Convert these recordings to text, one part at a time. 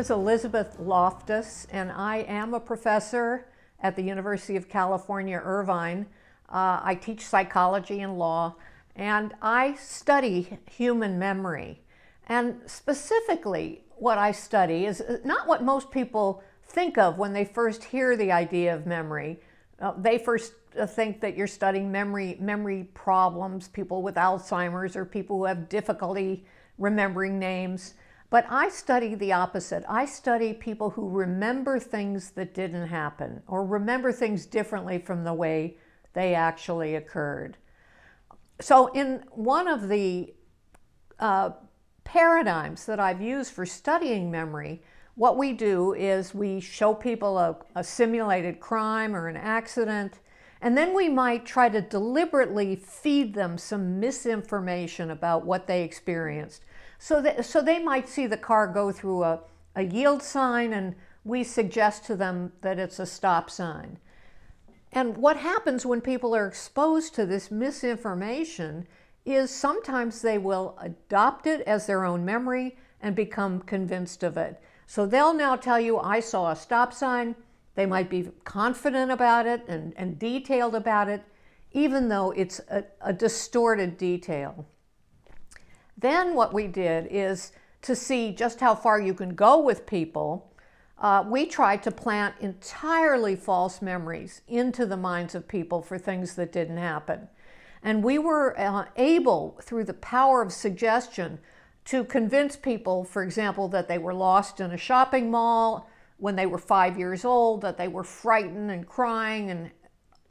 is Elizabeth Loftus, and I am a professor at the University of California, Irvine. I teach psychology and law, and I study human memory. And specifically, what I study is not what most people think of when they first hear the idea of memory. They first think that you're studying memory problems, people with Alzheimer's or people who have difficulty remembering names. But I study the opposite. I study people who remember things that didn't happen or remember things differently from the way they actually occurred. So in one of the paradigms that I've used for studying memory, what we do is we show people a simulated crime or an accident, and then we might try to deliberately feed them some misinformation about what they experienced. So they might see the car go through a yield sign, and we suggest to them that it's a stop sign. And what happens when people are exposed to this misinformation is sometimes they will adopt it as their own memory and become convinced of it. So they'll now tell you, I saw a stop sign. They might be confident about it and detailed about it, even though it's a distorted detail. Then what we did is to see just how far you can go with people. We tried to plant entirely false memories into the minds of people for things that didn't happen. And we were able, through the power of suggestion, to convince people, for example, that they were lost in a shopping mall when they were 5 years old, that they were frightened and crying and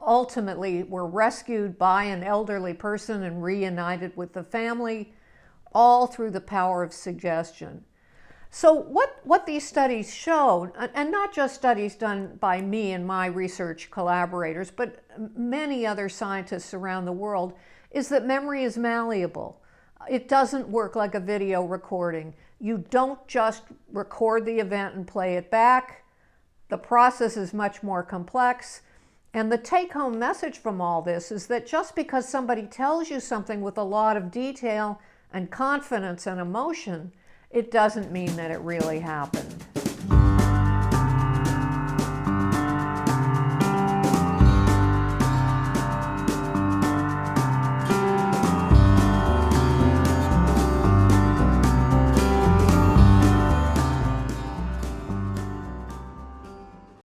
ultimately were rescued by an elderly person and reunited with the family, all through the power of suggestion. So what these studies showed, and not just studies done by me and my research collaborators, but many other scientists around the world, is that memory is malleable. It doesn't work like a video recording. You don't just record the event and play it back. The process is much more complex. And the take-home message from all this is that just because somebody tells you something with a lot of detail and confidence and emotion, it doesn't mean that it really happened.